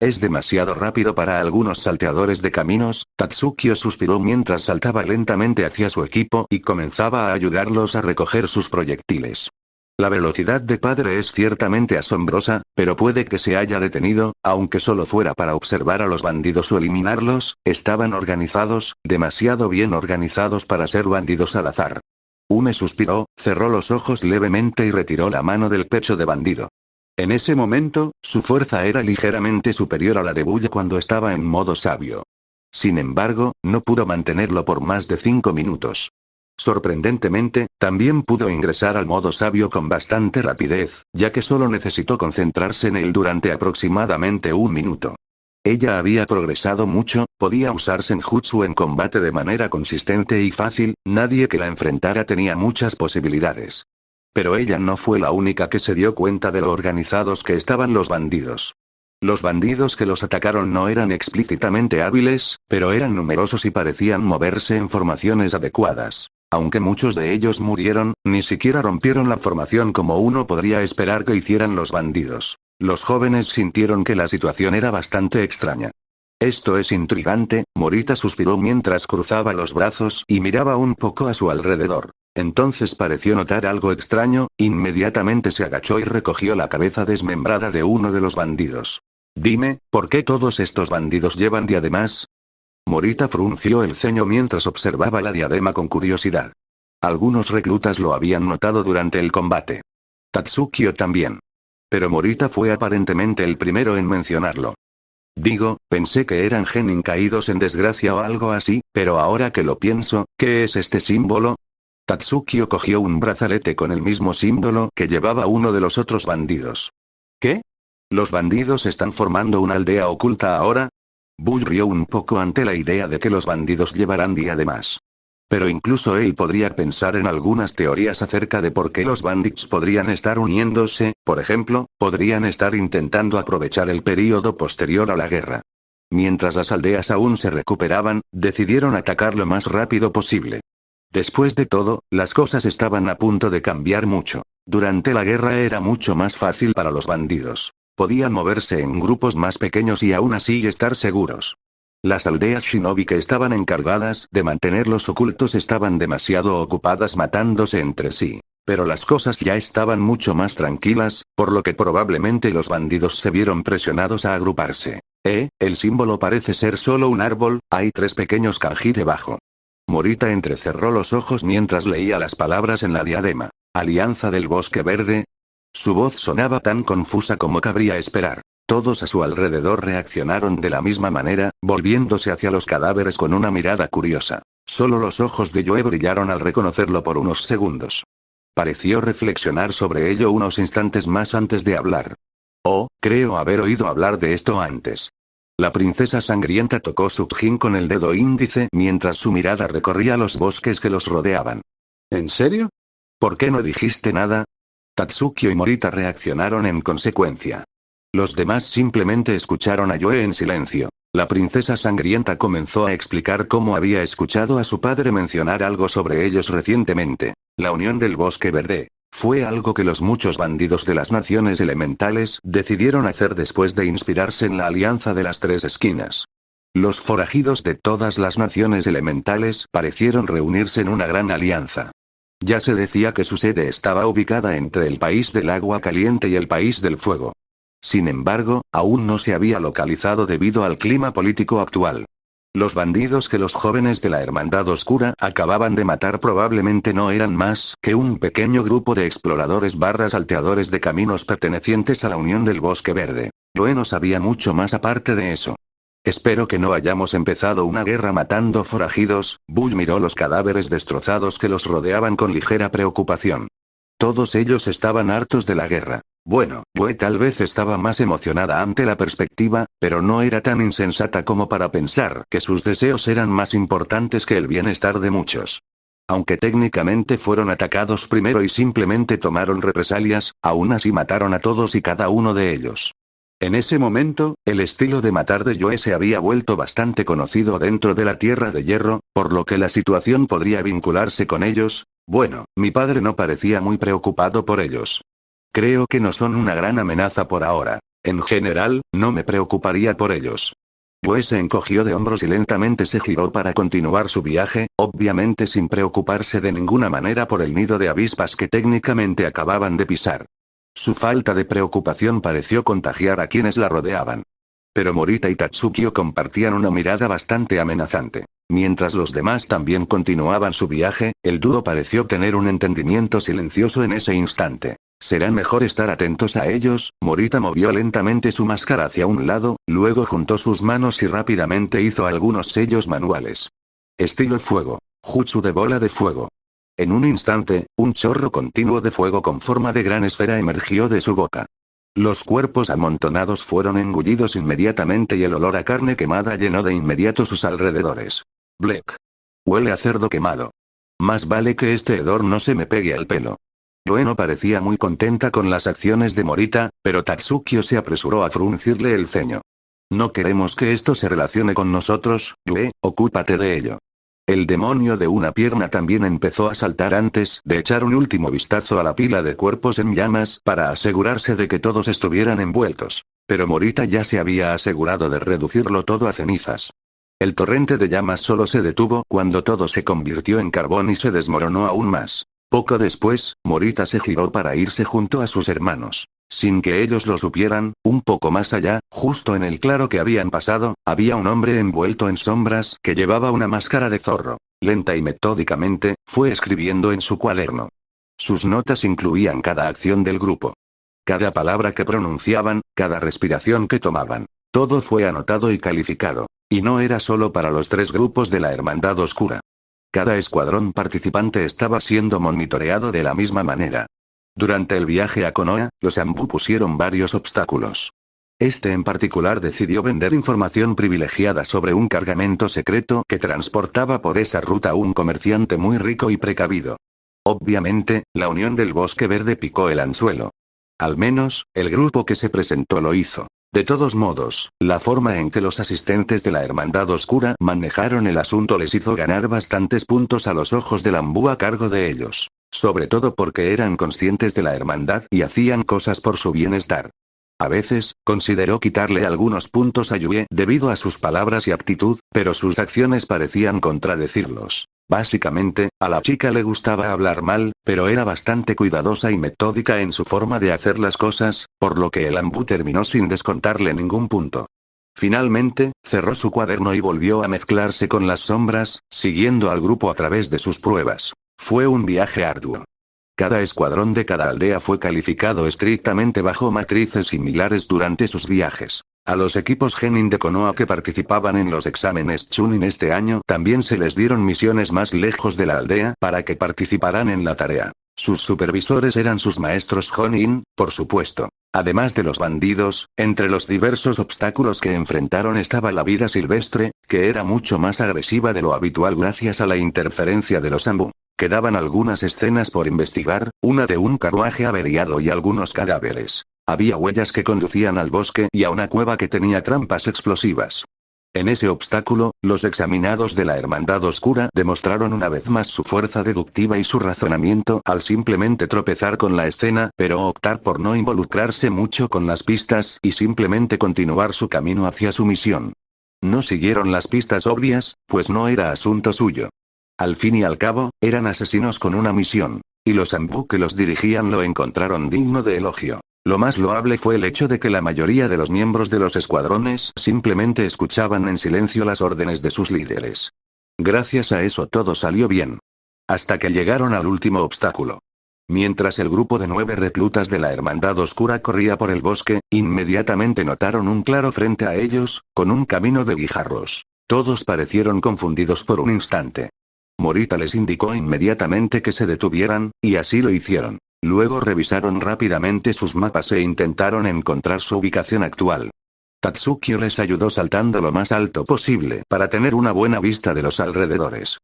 Es demasiado rápido para algunos salteadores de caminos. Tatsuki suspiró mientras saltaba lentamente hacia su equipo y comenzaba a ayudarlos a recoger sus proyectiles. La velocidad de padre es ciertamente asombrosa, pero puede que se haya detenido, aunque solo fuera para observar a los bandidos o eliminarlos. Estaban organizados, demasiado bien organizados para ser bandidos al azar. Ume suspiró, cerró los ojos levemente y retiró la mano del pecho de bandido. En ese momento, su fuerza era ligeramente superior a la de Bulla cuando estaba en modo sabio. Sin embargo, no pudo mantenerlo por más de 5 minutos. Sorprendentemente, también pudo ingresar al modo sabio con bastante rapidez, ya que solo necesitó concentrarse en él durante aproximadamente 1 minuto. Ella había progresado mucho, podía usar Senjutsu en combate de manera consistente y fácil, nadie que la enfrentara tenía muchas posibilidades. Pero ella no fue la única que se dio cuenta de lo organizados que estaban los bandidos. Los bandidos que los atacaron no eran explícitamente hábiles, pero eran numerosos y parecían moverse en formaciones adecuadas. Aunque muchos de ellos murieron, ni siquiera rompieron la formación como uno podría esperar que hicieran los bandidos. Los jóvenes sintieron que la situación era bastante extraña. Esto es intrigante, Morita suspiró mientras cruzaba los brazos y miraba un poco a su alrededor. Entonces pareció notar algo extraño, inmediatamente se agachó y recogió la cabeza desmembrada de uno de los bandidos. Dime, ¿por qué todos estos bandidos llevan diademas? Morita frunció el ceño mientras observaba la diadema con curiosidad. Algunos reclutas lo habían notado durante el combate. Tatsukio también. Pero Morita fue aparentemente el primero en mencionarlo. Digo, pensé que eran genin caídos en desgracia o algo así, pero ahora que lo pienso, ¿qué es este símbolo? Tatsukio cogió un brazalete con el mismo símbolo que llevaba uno de los otros bandidos. ¿Qué? ¿Los bandidos están formando una aldea oculta ahora? Bull rió un poco ante la idea de que los bandidos llevarán diademas. Pero incluso él podría pensar en algunas teorías acerca de por qué los bandits podrían estar uniéndose, por ejemplo, podrían estar intentando aprovechar el período posterior a la guerra. Mientras las aldeas aún se recuperaban, decidieron atacar lo más rápido posible. Después de todo, las cosas estaban a punto de cambiar mucho. Durante la guerra era mucho más fácil para los bandidos. podían moverse en grupos más pequeños y aún así estar seguros. Las aldeas shinobi que estaban encargadas de mantenerlos ocultos estaban demasiado ocupadas matándose entre sí. Pero las cosas ya estaban mucho más tranquilas, por lo que probablemente los bandidos se vieron presionados a agruparse. El símbolo parece ser solo un árbol, hay 3 pequeños kanji debajo. Morita entrecerró los ojos mientras leía las palabras en la diadema. Alianza del Bosque Verde. Su voz sonaba tan confusa como cabría esperar. Todos a su alrededor reaccionaron de la misma manera, volviéndose hacia los cadáveres con una mirada curiosa. Solo los ojos de Yoe brillaron al reconocerlo por unos segundos. Pareció reflexionar sobre ello unos instantes más antes de hablar. Oh, creo haber oído hablar de esto antes. La princesa sangrienta tocó su jin con el dedo índice mientras su mirada recorría los bosques que los rodeaban. ¿En serio? ¿Por qué no dijiste nada? Tatsukio y Morita reaccionaron en consecuencia. Los demás simplemente escucharon a Yoe en silencio. La princesa sangrienta comenzó a explicar cómo había escuchado a su padre mencionar algo sobre ellos recientemente. La unión del Bosque Verde. Fue algo que los muchos bandidos de las naciones elementales decidieron hacer después de inspirarse en la alianza de las 3 esquinas. Los forajidos de todas las naciones elementales parecieron reunirse en una gran alianza. Ya se decía que su sede estaba ubicada entre el país del agua caliente y el país del fuego. Sin embargo, aún no se había localizado debido al clima político actual. Los bandidos que los jóvenes de la Hermandad Oscura acababan de matar probablemente no eran más que un pequeño grupo de exploradores salteadores de caminos pertenecientes a la Unión del Bosque Verde. Yoe no sabía mucho más aparte de eso. Espero que no hayamos empezado una guerra matando forajidos. Bull miró los cadáveres destrozados que los rodeaban con ligera preocupación. Todos ellos estaban hartos de la guerra. Bueno, Yoe tal vez estaba más emocionada ante la perspectiva, pero no era tan insensata como para pensar que sus deseos eran más importantes que el bienestar de muchos. Aunque técnicamente fueron atacados primero y simplemente tomaron represalias, aún así mataron a todos y cada uno de ellos. En ese momento, el estilo de matar de Yoe se había vuelto bastante conocido dentro de la Tierra de Hierro, por lo que la situación podría vincularse con ellos. Bueno, mi padre no parecía muy preocupado por ellos. Creo que no son una gran amenaza por ahora. En general, no me preocuparía por ellos. Yoe se encogió de hombros y lentamente se giró para continuar su viaje, obviamente sin preocuparse de ninguna manera por el nido de avispas que técnicamente acababan de pisar. Su falta de preocupación pareció contagiar a quienes la rodeaban. Pero Morita y Tatsukio compartían una mirada bastante amenazante. Mientras los demás también continuaban su viaje, el dúo pareció tener un entendimiento silencioso en ese instante. Será mejor estar atentos a ellos. Morita movió lentamente su máscara hacia un lado, luego juntó sus manos y rápidamente hizo algunos sellos manuales. Estilo fuego. Jutsu de bola de fuego. En un instante, un chorro continuo de fuego con forma de gran esfera emergió de su boca. Los cuerpos amontonados fueron engullidos inmediatamente y el olor a carne quemada llenó de inmediato sus alrededores. Blek. Huele a cerdo quemado. Más vale que este hedor no se me pegue al pelo. Yoe no parecía muy contenta con las acciones de Morita, pero Tatsukio se apresuró a fruncirle el ceño. No queremos que esto se relacione con nosotros, Yoe, ocúpate de ello. El demonio de una pierna también empezó a saltar antes de echar un último vistazo a la pila de cuerpos en llamas para asegurarse de que todos estuvieran envueltos. Pero Morita ya se había asegurado de reducirlo todo a cenizas. El torrente de llamas solo se detuvo cuando todo se convirtió en carbón y se desmoronó aún más. Poco después, Morita se giró para irse junto a sus hermanos. Sin que ellos lo supieran, un poco más allá, justo en el claro que habían pasado, había un hombre envuelto en sombras que llevaba una máscara de zorro. Lenta y metódicamente, fue escribiendo en su cuaderno. Sus notas incluían cada acción del grupo. Cada palabra que pronunciaban, cada respiración que tomaban. Todo fue anotado y calificado. Y no era solo para los 3 grupos de la Hermandad Oscura. Cada escuadrón participante estaba siendo monitoreado de la misma manera. Durante el viaje a Konoha, los Anbu pusieron varios obstáculos. Este en particular decidió vender información privilegiada sobre un cargamento secreto que transportaba por esa ruta un comerciante muy rico y precavido. Obviamente, la Unión del Bosque Verde picó el anzuelo. Al menos, el grupo que se presentó lo hizo. De todos modos, la forma en que los asistentes de la Hermandad Oscura manejaron el asunto les hizo ganar bastantes puntos a los ojos del Anbu a cargo de ellos. Sobre todo porque eran conscientes de la hermandad y hacían cosas por su bienestar. A veces, consideró quitarle algunos puntos a Yue debido a sus palabras y actitud, pero sus acciones parecían contradecirlos. Básicamente, a la chica le gustaba hablar mal, pero era bastante cuidadosa y metódica en su forma de hacer las cosas, por lo que el Ambu terminó sin descontarle ningún punto. Finalmente, cerró su cuaderno y volvió a mezclarse con las sombras, siguiendo al grupo a través de sus pruebas. Fue un viaje arduo. Cada escuadrón de cada aldea fue calificado estrictamente bajo matrices similares durante sus viajes. A los equipos Genin de Konoha que participaban en los exámenes Chunin este año también se les dieron misiones más lejos de la aldea para que participaran en la tarea. Sus supervisores eran sus maestros Jonin, por supuesto. Además de los bandidos, entre los diversos obstáculos que enfrentaron estaba la vida silvestre, que era mucho más agresiva de lo habitual gracias a la interferencia de los Ambu. Quedaban algunas escenas por investigar, una de un carruaje averiado y algunos cadáveres. Había huellas que conducían al bosque y a una cueva que tenía trampas explosivas. En ese obstáculo, los examinados de la Hermandad Oscura demostraron una vez más su fuerza deductiva y su razonamiento al simplemente tropezar con la escena, pero optar por no involucrarse mucho con las pistas y simplemente continuar su camino hacia su misión. No siguieron las pistas obvias, pues no era asunto suyo. Al fin y al cabo, eran asesinos con una misión, y los Ambu que los dirigían lo encontraron digno de elogio. Lo más loable fue el hecho de que la mayoría de los miembros de los escuadrones simplemente escuchaban en silencio las órdenes de sus líderes. Gracias a eso todo salió bien. Hasta que llegaron al último obstáculo. Mientras el grupo de 9 reclutas de la Hermandad Oscura corría por el bosque, inmediatamente notaron un claro frente a ellos, con un camino de guijarros. Todos parecieron confundidos por un instante. Morita les indicó inmediatamente que se detuvieran, y así lo hicieron. Luego revisaron rápidamente sus mapas e intentaron encontrar su ubicación actual. Tatsukio les ayudó saltando lo más alto posible para tener una buena vista de los alrededores.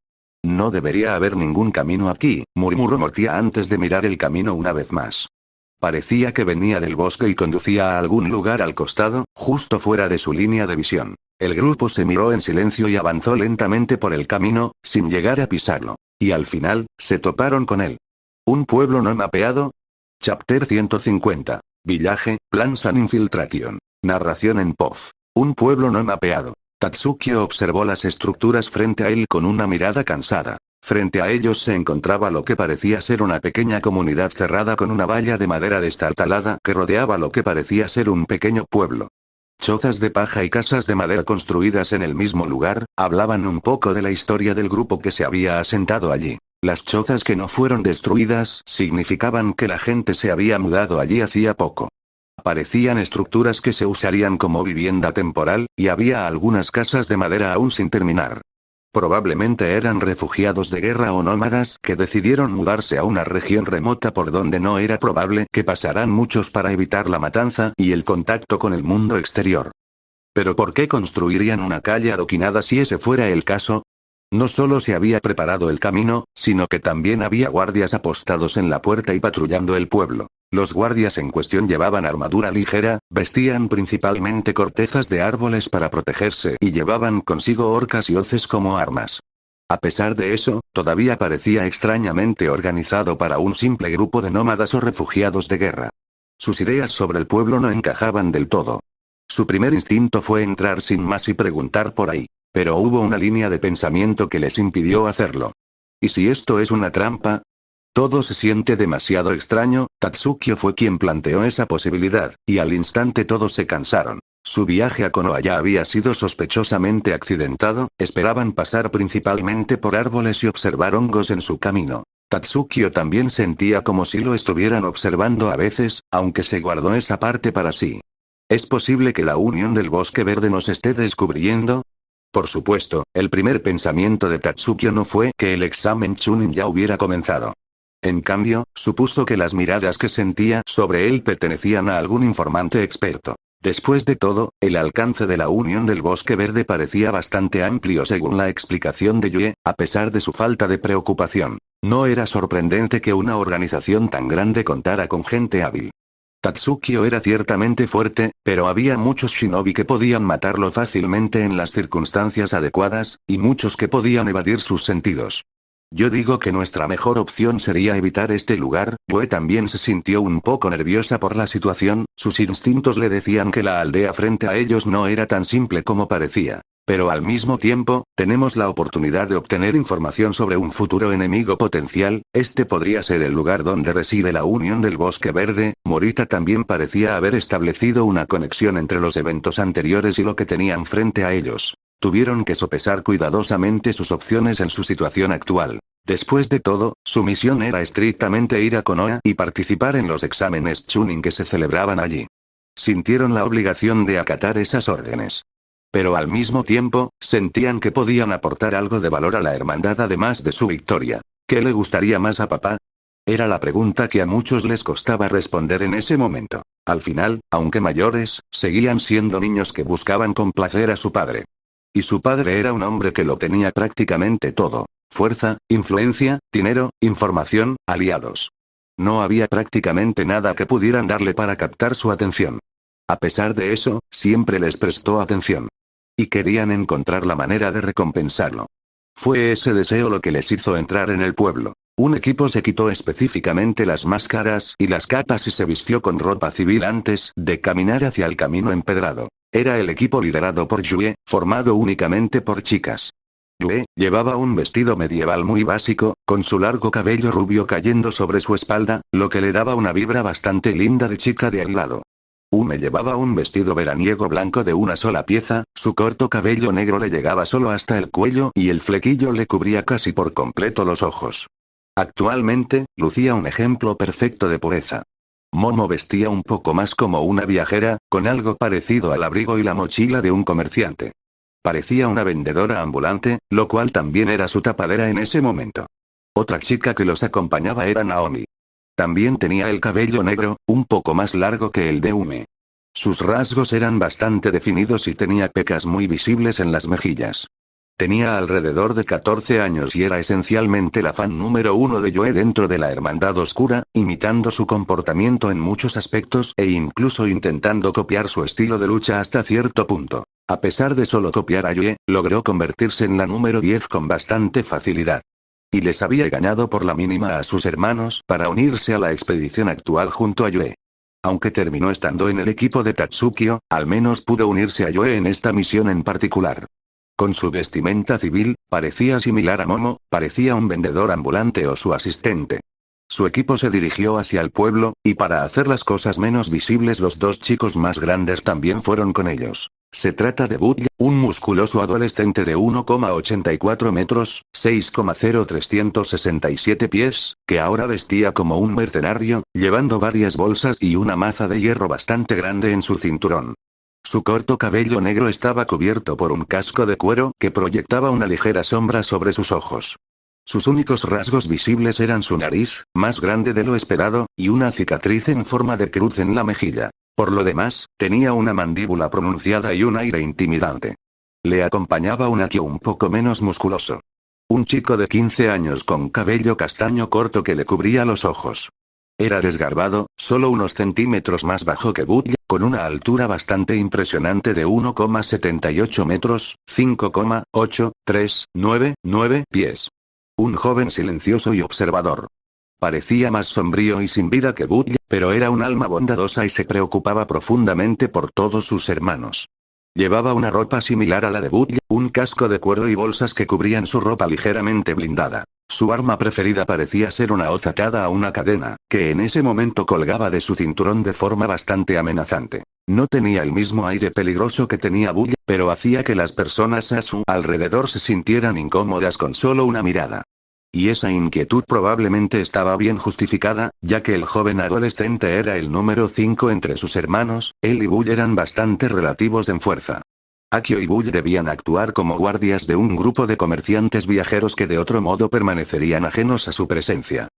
No debería haber ningún camino aquí, murmuró Mortia antes de mirar el camino una vez más. Parecía que venía del bosque y conducía a algún lugar al costado, justo fuera de su línea de visión. El grupo se miró en silencio y avanzó lentamente por el camino, sin llegar a pisarlo. Y al final, se toparon con él. ¿Un pueblo no mapeado? Chapter 150. Village, Plan San Infiltration. Narración en POV. Un pueblo no mapeado. Tatsukio observó las estructuras frente a él con una mirada cansada. Frente a ellos se encontraba lo que parecía ser una pequeña comunidad cerrada con una valla de madera destartalada que rodeaba lo que parecía ser un pequeño pueblo. Chozas de paja y casas de madera construidas en el mismo lugar, hablaban un poco de la historia del grupo que se había asentado allí. Las chozas que no fueron destruidas significaban que la gente se había mudado allí hacía poco. Parecían estructuras que se usarían como vivienda temporal, y había algunas casas de madera aún sin terminar. Probablemente eran refugiados de guerra o nómadas que decidieron mudarse a una región remota por donde no era probable que pasaran muchos para evitar la matanza y el contacto con el mundo exterior. ¿Pero por qué construirían una calle adoquinada si ese fuera el caso? No solo se había preparado el camino, sino que también había guardias apostados en la puerta y patrullando el pueblo. Los guardias en cuestión llevaban armadura ligera, vestían principalmente cortezas de árboles para protegerse y llevaban consigo orcas y hoces como armas. A pesar de eso, todavía parecía extrañamente organizado para un simple grupo de nómadas o refugiados de guerra. Sus ideas sobre el pueblo no encajaban del todo. Su primer instinto fue entrar sin más y preguntar por ahí. Pero hubo una línea de pensamiento que les impidió hacerlo. ¿Y si esto es una trampa? Todo se siente demasiado extraño. Tatsukio fue quien planteó esa posibilidad, y al instante todos se cansaron. Su viaje a Konoha ya había sido sospechosamente accidentado, esperaban pasar principalmente por árboles y observar hongos en su camino. Tatsukio también sentía como si lo estuvieran observando a veces, aunque se guardó esa parte para sí. ¿Es posible que la Unión del Bosque Verde nos esté descubriendo? Por supuesto, el primer pensamiento de Tatsukio no fue que el examen Chunin ya hubiera comenzado. En cambio, supuso que las miradas que sentía sobre él pertenecían a algún informante experto. Después de todo, el alcance de la Unión del Bosque Verde parecía bastante amplio según la explicación de Yue, a pesar de su falta de preocupación. No era sorprendente que una organización tan grande contara con gente hábil. Tatsukio era ciertamente fuerte, pero había muchos shinobi que podían matarlo fácilmente en las circunstancias adecuadas, y muchos que podían evadir sus sentidos. Yo digo que nuestra mejor opción sería evitar este lugar. Yue también se sintió un poco nerviosa por la situación, sus instintos le decían que la aldea frente a ellos no era tan simple como parecía. Pero al mismo tiempo, tenemos la oportunidad de obtener información sobre un futuro enemigo potencial, este podría ser el lugar donde reside la Unión del Bosque Verde. Morita también parecía haber establecido una conexión entre los eventos anteriores y lo que tenían frente a ellos. Tuvieron que sopesar cuidadosamente sus opciones en su situación actual. Después de todo, su misión era estrictamente ir a Konoha y participar en los exámenes Chunin que se celebraban allí. Sintieron la obligación de acatar esas órdenes. Pero al mismo tiempo, sentían que podían aportar algo de valor a la hermandad además de su victoria. ¿Qué le gustaría más a papá? Era la pregunta que a muchos les costaba responder en ese momento. Al final, aunque mayores, seguían siendo niños que buscaban complacer a su padre. Y su padre era un hombre que lo tenía prácticamente todo. Fuerza, influencia, dinero, información, aliados. No había prácticamente nada que pudieran darle para captar su atención. A pesar de eso, siempre les prestó atención. Y querían encontrar la manera de recompensarlo. Fue ese deseo lo que les hizo entrar en el pueblo. Un equipo se quitó específicamente las máscaras y las capas y se vistió con ropa civil antes de caminar hacia el camino empedrado. Era el equipo liderado por Yue, formado únicamente por chicas. Yue llevaba un vestido medieval muy básico, con su largo cabello rubio cayendo sobre su espalda, lo que le daba una vibra bastante linda de chica de al lado. Ume llevaba un vestido veraniego blanco de una sola pieza, su corto cabello negro le llegaba solo hasta el cuello y el flequillo le cubría casi por completo los ojos. Actualmente, lucía un ejemplo perfecto de pureza. Momo vestía un poco más como una viajera, con algo parecido al abrigo y la mochila de un comerciante. Parecía una vendedora ambulante, lo cual también era su tapadera en ese momento. Otra chica que los acompañaba era Naomi. También tenía el cabello negro, un poco más largo que el de Ume. Sus rasgos eran bastante definidos y tenía pecas muy visibles en las mejillas. Tenía alrededor de 14 años y era esencialmente la fan número uno de Yue dentro de la Hermandad Oscura, imitando su comportamiento en muchos aspectos e incluso intentando copiar su estilo de lucha hasta cierto punto. A pesar de solo copiar a Yue, logró convertirse en la número 10 con bastante facilidad. Y les había ganado por la mínima a sus hermanos para unirse a la expedición actual junto a Yue. Aunque terminó estando en el equipo de Tatsukio, al menos pudo unirse a Yue en esta misión en particular. Con su vestimenta civil, parecía similar a Momo, parecía un vendedor ambulante o su asistente. Su equipo se dirigió hacia el pueblo, y para hacer las cosas menos visibles los dos chicos más grandes también fueron con ellos. Se trata de Butya, un musculoso adolescente de 1,84 metros, 6,0367 pies, que ahora vestía como un mercenario, llevando varias bolsas y una maza de hierro bastante grande en su cinturón. Su corto cabello negro estaba cubierto por un casco de cuero que proyectaba una ligera sombra sobre sus ojos. Sus únicos rasgos visibles eran su nariz, más grande de lo esperado, y una cicatriz en forma de cruz en la mejilla. Por lo demás, tenía una mandíbula pronunciada y un aire intimidante. Le acompañaba un Akio un poco menos musculoso. Un chico de 15 años con cabello castaño corto que le cubría los ojos. Era desgarbado, solo unos centímetros más bajo que Butya, con una altura bastante impresionante de 1,78 metros, 5,8399 pies. Un joven silencioso y observador. Parecía más sombrío y sin vida que Butya, pero era un alma bondadosa y se preocupaba profundamente por todos sus hermanos. Llevaba una ropa similar a la de Butya, un casco de cuero y bolsas que cubrían su ropa ligeramente blindada. Su arma preferida parecía ser una hoz atada a una cadena, que en ese momento colgaba de su cinturón de forma bastante amenazante. No tenía el mismo aire peligroso que tenía Butya, pero hacía que las personas a su alrededor se sintieran incómodas con solo una mirada. Y esa inquietud probablemente estaba bien justificada, ya que el joven adolescente era el número 5 entre sus hermanos, él y Butya eran bastante relativos en fuerza. Akio y Butya debían actuar como guardias de un grupo de comerciantes viajeros que de otro modo permanecerían ajenos a su presencia.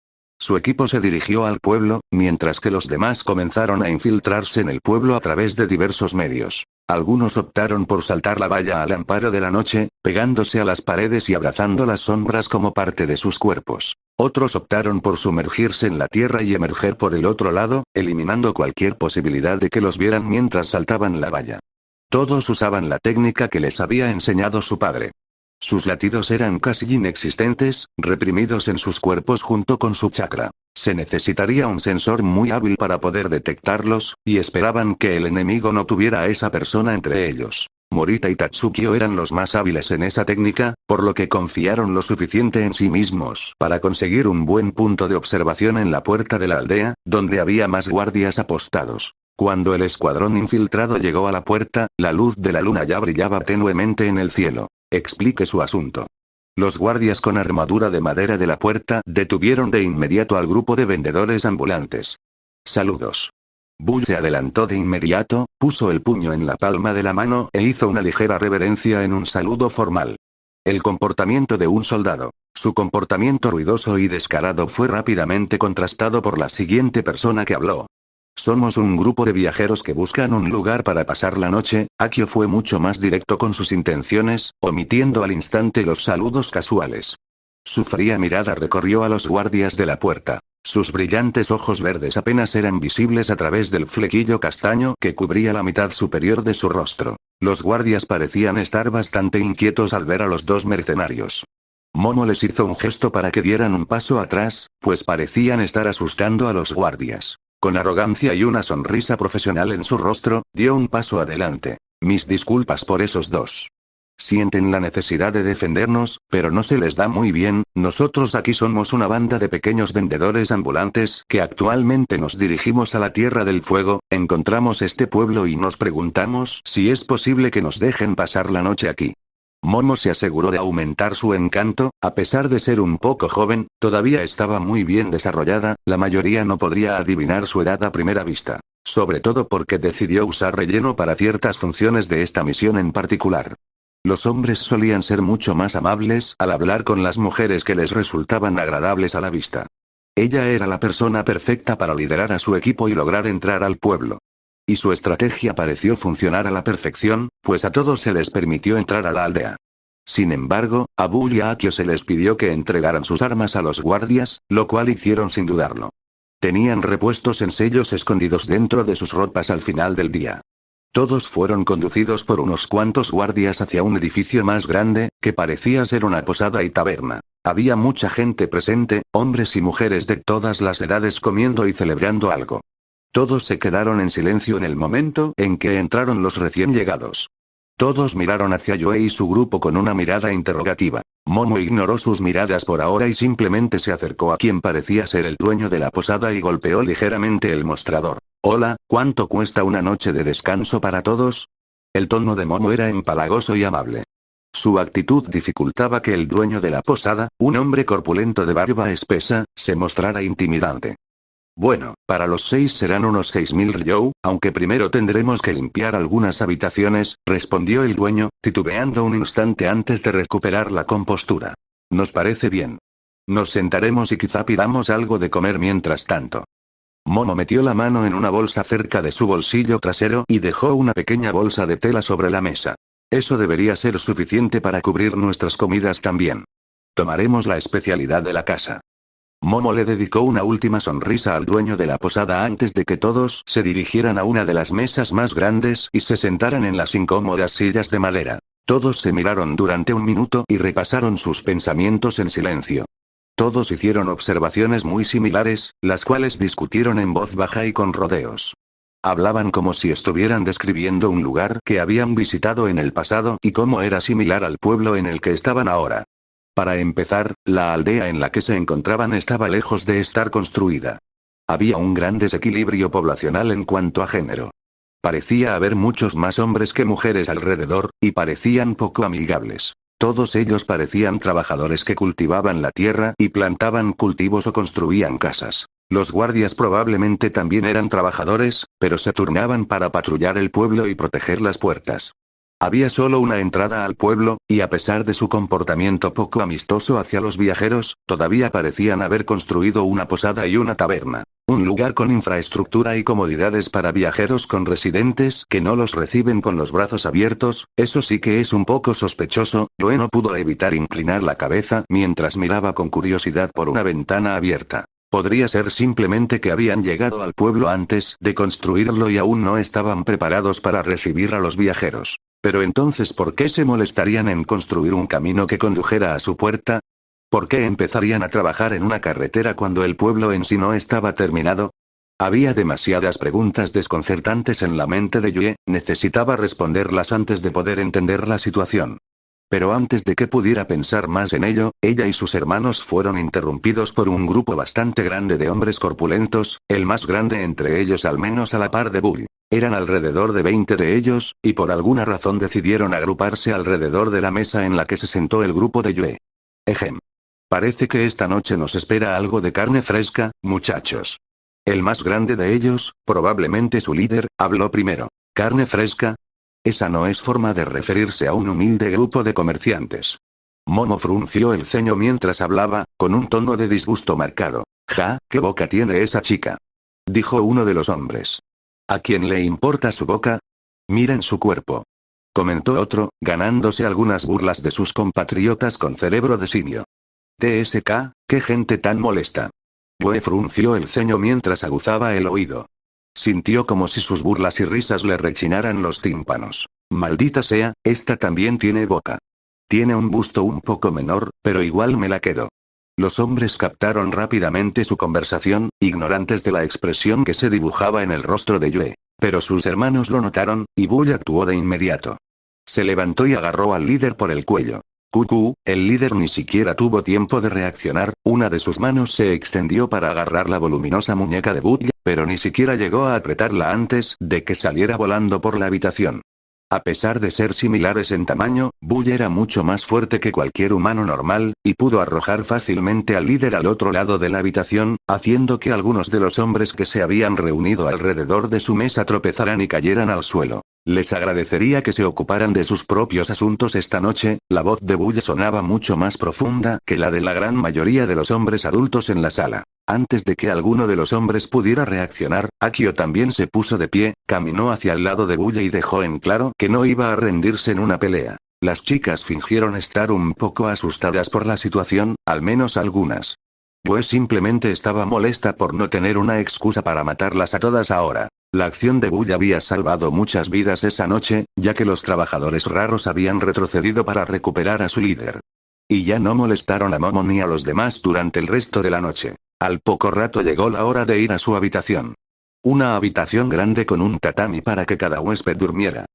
Su equipo se dirigió al pueblo, mientras que los demás comenzaron a infiltrarse en el pueblo a través de diversos medios. Algunos optaron por saltar la valla al amparo de la noche, pegándose a las paredes y abrazando las sombras como parte de sus cuerpos. Otros optaron por sumergirse en la tierra y emerger por el otro lado, eliminando cualquier posibilidad de que los vieran mientras saltaban la valla. Todos usaban la técnica que les había enseñado su padre. Sus latidos eran casi inexistentes, reprimidos en sus cuerpos junto con su chakra. Se necesitaría un sensor muy hábil para poder detectarlos, y esperaban que el enemigo no tuviera a esa persona entre ellos. Morita y Tatsukio eran los más hábiles en esa técnica, por lo que confiaron lo suficiente en sí mismos para conseguir un buen punto de observación en la puerta de la aldea, donde había más guardias apostados. Cuando el escuadrón infiltrado llegó a la puerta, la luz de la luna ya brillaba tenuemente en el cielo. Explique su asunto. Los guardias con armadura de madera de la puerta detuvieron de inmediato al grupo de vendedores ambulantes. Saludos. Bull se adelantó de inmediato, puso el puño en la palma de la mano e hizo una ligera reverencia en un saludo formal. El comportamiento de un soldado. Su comportamiento ruidoso y descarado fue rápidamente contrastado por la siguiente persona que habló. Somos un grupo de viajeros que buscan un lugar para pasar la noche. Akio fue mucho más directo con sus intenciones, omitiendo al instante los saludos casuales. Su fría mirada recorrió a los guardias de la puerta. Sus brillantes ojos verdes apenas eran visibles a través del flequillo castaño que cubría la mitad superior de su rostro. Los guardias parecían estar bastante inquietos al ver a los dos mercenarios. Momo les hizo un gesto para que dieran un paso atrás, pues parecían estar asustando a los guardias. Con arrogancia y una sonrisa profesional en su rostro, dio un paso adelante. Mis disculpas por esos dos. Sienten la necesidad de defendernos, pero no se les da muy bien. Nosotros aquí somos una banda de pequeños vendedores ambulantes que actualmente nos dirigimos a la Tierra del Fuego. Encontramos este pueblo y nos preguntamos si es posible que nos dejen pasar la noche aquí. Momo se aseguró de aumentar su encanto. A pesar de ser un poco joven, todavía estaba muy bien desarrollada. La mayoría no podría adivinar su edad a primera vista. Sobre todo porque decidió usar relleno para ciertas funciones de esta misión en particular. Los hombres solían ser mucho más amables al hablar con las mujeres que les resultaban agradables a la vista. Ella era la persona perfecta para liderar a su equipo y lograr entrar al pueblo. Y su estrategia pareció funcionar a la perfección, pues a todos se les permitió entrar a la aldea. Sin embargo, a Bull y a Akio se les pidió que entregaran sus armas a los guardias, lo cual hicieron sin dudarlo. Tenían repuestos en sellos escondidos dentro de sus ropas al final del día. Todos fueron conducidos por unos cuantos guardias hacia un edificio más grande, que parecía ser una posada y taberna. Había mucha gente presente, hombres y mujeres de todas las edades comiendo y celebrando algo. Todos se quedaron en silencio en el momento en que entraron los recién llegados. Todos miraron hacia Yoe y su grupo con una mirada interrogativa. Momo ignoró sus miradas por ahora y simplemente se acercó a quien parecía ser el dueño de la posada y golpeó ligeramente el mostrador. Hola, ¿cuánto cuesta una noche de descanso para todos? El tono de Momo era empalagoso y amable. Su actitud dificultaba que el dueño de la posada, un hombre corpulento de barba espesa, se mostrara intimidante. Bueno, para los 6 serán unos 6000 ryou, aunque primero tendremos que limpiar algunas habitaciones, respondió el dueño, titubeando un instante antes de recuperar la compostura. Nos parece bien. Nos sentaremos y quizá pidamos algo de comer mientras tanto. Momo metió la mano en una bolsa cerca de su bolsillo trasero y dejó una pequeña bolsa de tela sobre la mesa. Eso debería ser suficiente para cubrir nuestras comidas también. Tomaremos la especialidad de la casa. Momo le dedicó una última sonrisa al dueño de la posada antes de que todos se dirigieran a una de las mesas más grandes y se sentaran en las incómodas sillas de madera. Todos se miraron durante un minuto y repasaron sus pensamientos en silencio. Todos hicieron observaciones muy similares, las cuales discutieron en voz baja y con rodeos. Hablaban como si estuvieran describiendo un lugar que habían visitado en el pasado y cómo era similar al pueblo en el que estaban ahora. Para empezar, la aldea en la que se encontraban estaba lejos de estar construida. Había un gran desequilibrio poblacional en cuanto a género. Parecía haber muchos más hombres que mujeres alrededor, y parecían poco amigables. Todos ellos parecían trabajadores que cultivaban la tierra y plantaban cultivos o construían casas. Los guardias probablemente también eran trabajadores, pero se turnaban para patrullar el pueblo y proteger las puertas. Había solo una entrada al pueblo, y a pesar de su comportamiento poco amistoso hacia los viajeros, todavía parecían haber construido una posada y una taberna. Un lugar con infraestructura y comodidades para viajeros con residentes que no los reciben con los brazos abiertos. Eso sí que es un poco sospechoso. Yoe no pudo evitar inclinar la cabeza mientras miraba con curiosidad por una ventana abierta. Podría ser simplemente que habían llegado al pueblo antes de construirlo y aún no estaban preparados para recibir a los viajeros. Pero entonces, ¿por qué se molestarían en construir un camino que condujera a su puerta? ¿Por qué empezarían a trabajar en una carretera cuando el pueblo en sí no estaba terminado? Había demasiadas preguntas desconcertantes en la mente de Yue, necesitaba responderlas antes de poder entender la situación. Pero antes de que pudiera pensar más en ello, ella y sus hermanos fueron interrumpidos por un grupo bastante grande de hombres corpulentos, el más grande entre ellos al menos a la par de Bull. Eran alrededor de 20 de ellos, y por alguna razón decidieron agruparse alrededor de la mesa en la que se sentó el grupo de Yue. Ejem. Parece que esta noche nos espera algo de carne fresca, muchachos. El más grande de ellos, probablemente su líder, habló primero. ¿Carne fresca? Esa no es forma de referirse a un humilde grupo de comerciantes. Momo frunció el ceño mientras hablaba, con un tono de disgusto marcado. Ja, ¿qué boca tiene esa chica? Dijo uno de los hombres. ¿A quién le importa su boca? Miren su cuerpo. Comentó otro, ganándose algunas burlas de sus compatriotas con cerebro de simio. TSK, qué gente tan molesta. Yue frunció el ceño mientras aguzaba el oído. Sintió como si sus burlas y risas le rechinaran los tímpanos. Maldita sea, esta también tiene boca. Tiene un busto un poco menor, pero igual me la quedo. Los hombres captaron rápidamente su conversación, ignorantes de la expresión que se dibujaba en el rostro de Yue. Pero sus hermanos lo notaron, y Bull actuó de inmediato. Se levantó y agarró al líder por el cuello. Cucú, el líder ni siquiera tuvo tiempo de reaccionar, una de sus manos se extendió para agarrar la voluminosa muñeca de Bull, pero ni siquiera llegó a apretarla antes de que saliera volando por la habitación. A pesar de ser similares en tamaño, Bull era mucho más fuerte que cualquier humano normal, y pudo arrojar fácilmente al líder al otro lado de la habitación, haciendo que algunos de los hombres que se habían reunido alrededor de su mesa tropezaran y cayeran al suelo. Les agradecería que se ocuparan de sus propios asuntos esta noche. La voz de Bull sonaba mucho más profunda que la de la gran mayoría de los hombres adultos en la sala. Antes de que alguno de los hombres pudiera reaccionar, Akio también se puso de pie, caminó hacia el lado de Bull y dejó en claro que no iba a rendirse en una pelea. Las chicas fingieron estar un poco asustadas por la situación, al menos algunas. Pues simplemente estaba molesta por no tener una excusa para matarlas a todas ahora. La acción de Bull había salvado muchas vidas esa noche, ya que los trabajadores raros habían retrocedido para recuperar a su líder. Y ya no molestaron a Momo ni a los demás durante el resto de la noche. Al poco rato llegó la hora de ir a su habitación. Una habitación grande con un tatami para que cada huésped durmiera.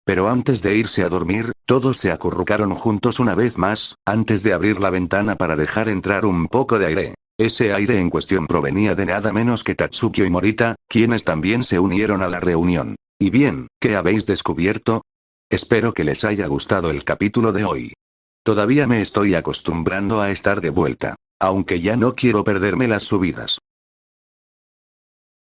Pero antes de irse a dormir, todos se acurrucaron juntos una vez más, antes de abrir la ventana para dejar entrar un poco de aire. Ese aire en cuestión provenía de nada menos que Tatsukio y Morita, quienes también se unieron a la reunión. Y bien, ¿qué habéis descubierto? Espero que les haya gustado el capítulo de hoy. Todavía me estoy acostumbrando a estar de vuelta. Aunque ya no quiero perderme las subidas.